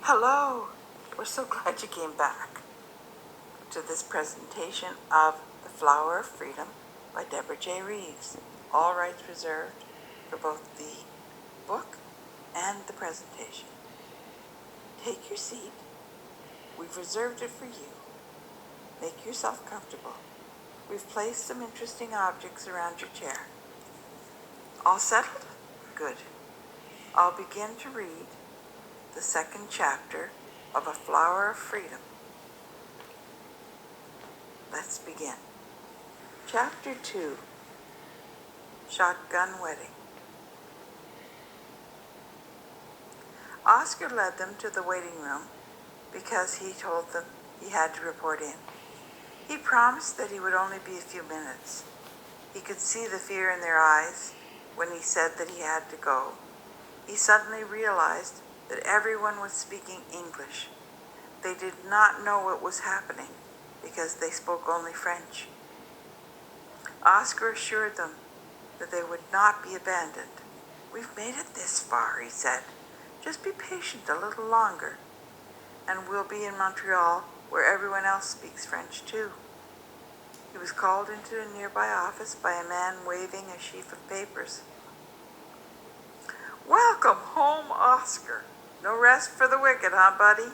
Hello! We're so glad you came back to this presentation of The Flower of Freedom by Deborah J. Reeves. All rights reserved for both the book and the presentation. Take your seat. We've reserved it for you. Make yourself comfortable. We've placed some interesting objects around your chair. All settled? Good. I'll begin to read the second chapter of A Flower of Freedom. Let's begin. Chapter 2, Shotgun Wedding. Oscar led them to the waiting room because he told them he had to report in. He promised that he would only be a few minutes. He could see the fear in their eyes when he said that he had to go. He suddenly realized that everyone was speaking English. They did not know what was happening because they spoke only French. Oscar assured them that they would not be abandoned. "We've made it this far," he said. "Just be patient a little longer, and we'll be in Montreal where everyone else speaks French too." He was called into a nearby office by a man waving a sheaf of papers. "Welcome home, Oscar. No rest for the wicked, huh, buddy?"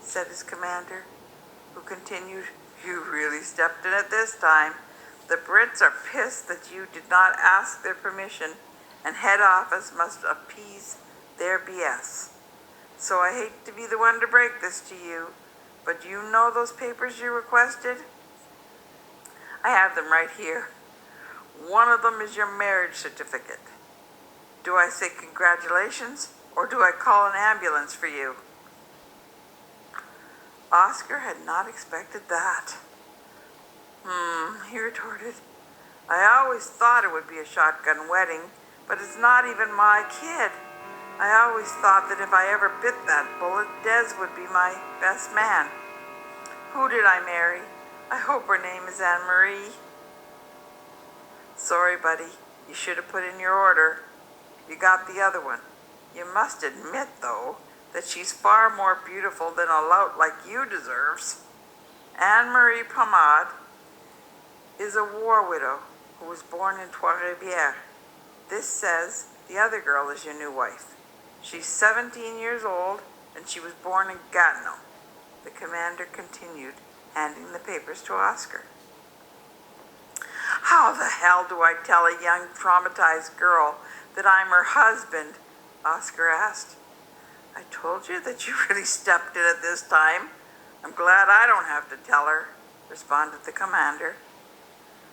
said his commander, who continued, "You really stepped in it this time. The Brits are pissed that you did not ask their permission, and head office must appease their BS. So I hate to be the one to break this to you, but you know those papers you requested? I have them right here. One of them is your marriage certificate. Do I say congratulations, or do I call an ambulance for you?" Oscar had not expected that. He retorted. "I always thought it would be a shotgun wedding, but it's not even my kid. I always thought that if I ever bit that bullet, Des would be my best man. Who did I marry? I hope her name is Anne-Marie." "Sorry, buddy. You should have put in your order. You got the other one. You must admit, though, that she's far more beautiful than a lout like you deserves. Anne-Marie Pomade is a war widow who was born in Trois-Rivières. This says the other girl is your new wife. She's 17 years old, and she was born in Gatineau." The commander continued, handing the papers to Oscar. "How the hell do I tell a young traumatized girl that I'm her husband?" Oscar asked. "I told you that you really stepped in it this time. I'm glad I don't have to tell her," responded the commander.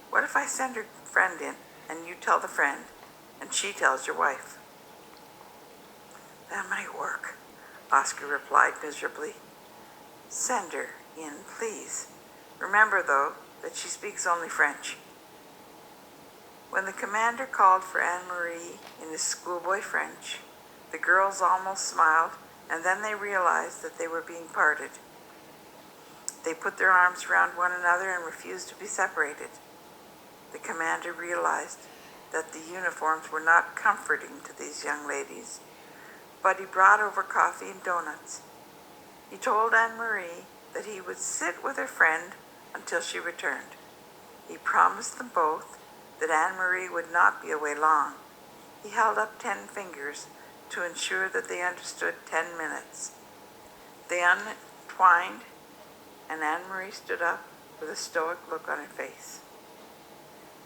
"What if I send her friend in, and you tell the friend, and she tells your wife?" "That might work," Oscar replied miserably. "Send her in, please. Remember, though, that she speaks only French." When the commander called for Anne-Marie in his schoolboy French, the girls almost smiled, and then they realized that they were being parted. They put their arms around one another and refused to be separated. The commander realized that the uniforms were not comforting to these young ladies, but he brought over coffee and donuts. He told Anne-Marie that he would sit with her friend until she returned. He promised them both that Anne-Marie would not be away long. He held up 10 fingers to ensure that they understood 10 minutes. They untwined, and Anne-Marie stood up with a stoic look on her face.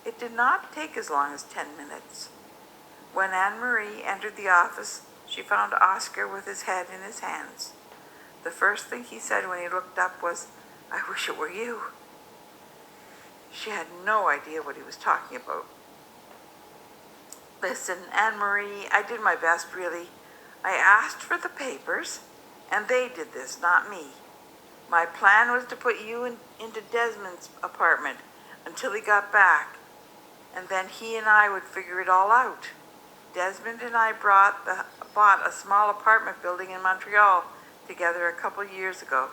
It did not take as long as 10 minutes. When Anne-Marie entered the office, she found Oscar with his head in his hands. The first thing he said when he looked up was, "I wish it were you." She had no idea what he was talking about. "Listen, Anne-Marie, I did my best, really. I asked for the papers, and they did this, not me. My plan was to put you into Desmond's apartment until he got back, and then he and I would figure it all out. Desmond and I bought a small apartment building in Montreal together a couple years ago.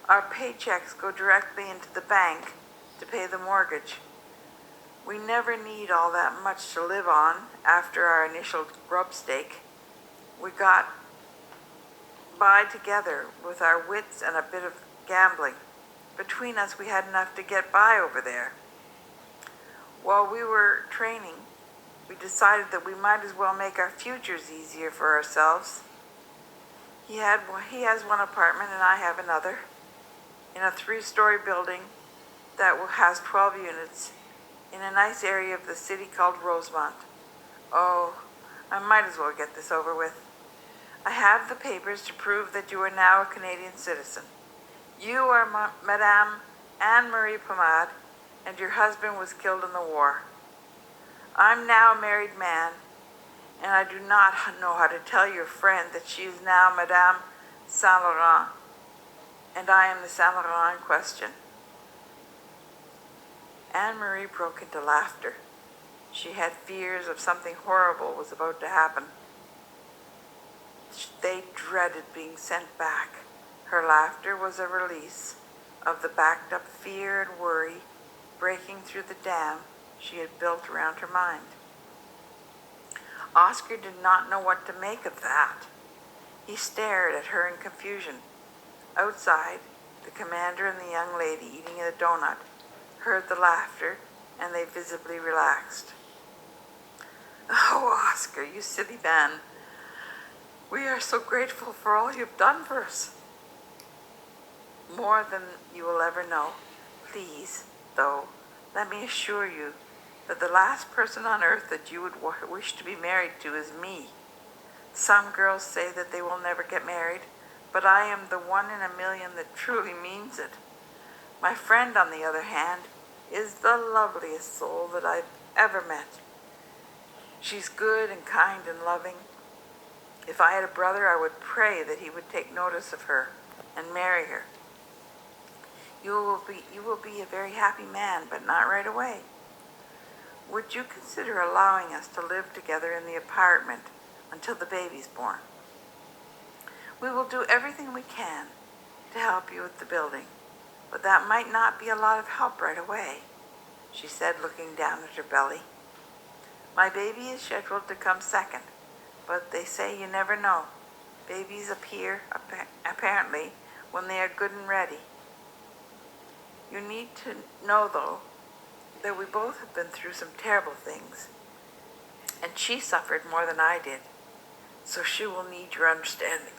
Our paychecks go directly into the bank to pay the mortgage. We never need all that much to live on after our initial grub stake. We got by together with our wits and a bit of gambling. Between us, we had enough to get by over there. While we were training, we decided that we might as well make our futures easier for ourselves. He has one apartment and I have another, in a 3-story building that has 12 units, in a nice area of the city called Rosemont. Oh, I might as well get this over with. I have the papers to prove that you are now a Canadian citizen. You are Madame Anne-Marie Pomade, and your husband was killed in the war. I'm now a married man, and I do not know how to tell your friend that she is now Madame Saint Laurent, and I am the Saint Laurent in question. Anne-Marie broke into laughter. She had fears of something horrible was about to happen. They dreaded being sent back. Her laughter was a release of the backed up fear and worry breaking through the dam she had built around her mind. Oscar did not know what to make of that. He stared at her in confusion. Outside, the commander and the young lady eating a donut heard the laughter, and they visibly relaxed. Oh, Oscar, you silly man. We are so grateful for all you've done for us. More than you will ever know. Please, though, let me assure you that the last person on earth that you would wish to be married to is me. Some girls say that they will never get married, but I am the 1 in a million that truly means it. My friend, on the other hand, is the loveliest soul that I've ever met. She's good and kind and loving. If I had a brother, I would pray that he would take notice of her and marry her. You will be a very happy man, but not right away. Would you consider allowing us to live together in the apartment until the baby's born? We will do everything we can to help you with the building, but that might not be a lot of help right away, she said, looking down at her belly. My baby is scheduled to come second, but they say you never know. Babies appear, apparently, when they are good and ready. You need to know, though, that we both have been through some terrible things, and she suffered more than I did, so she will need your understanding.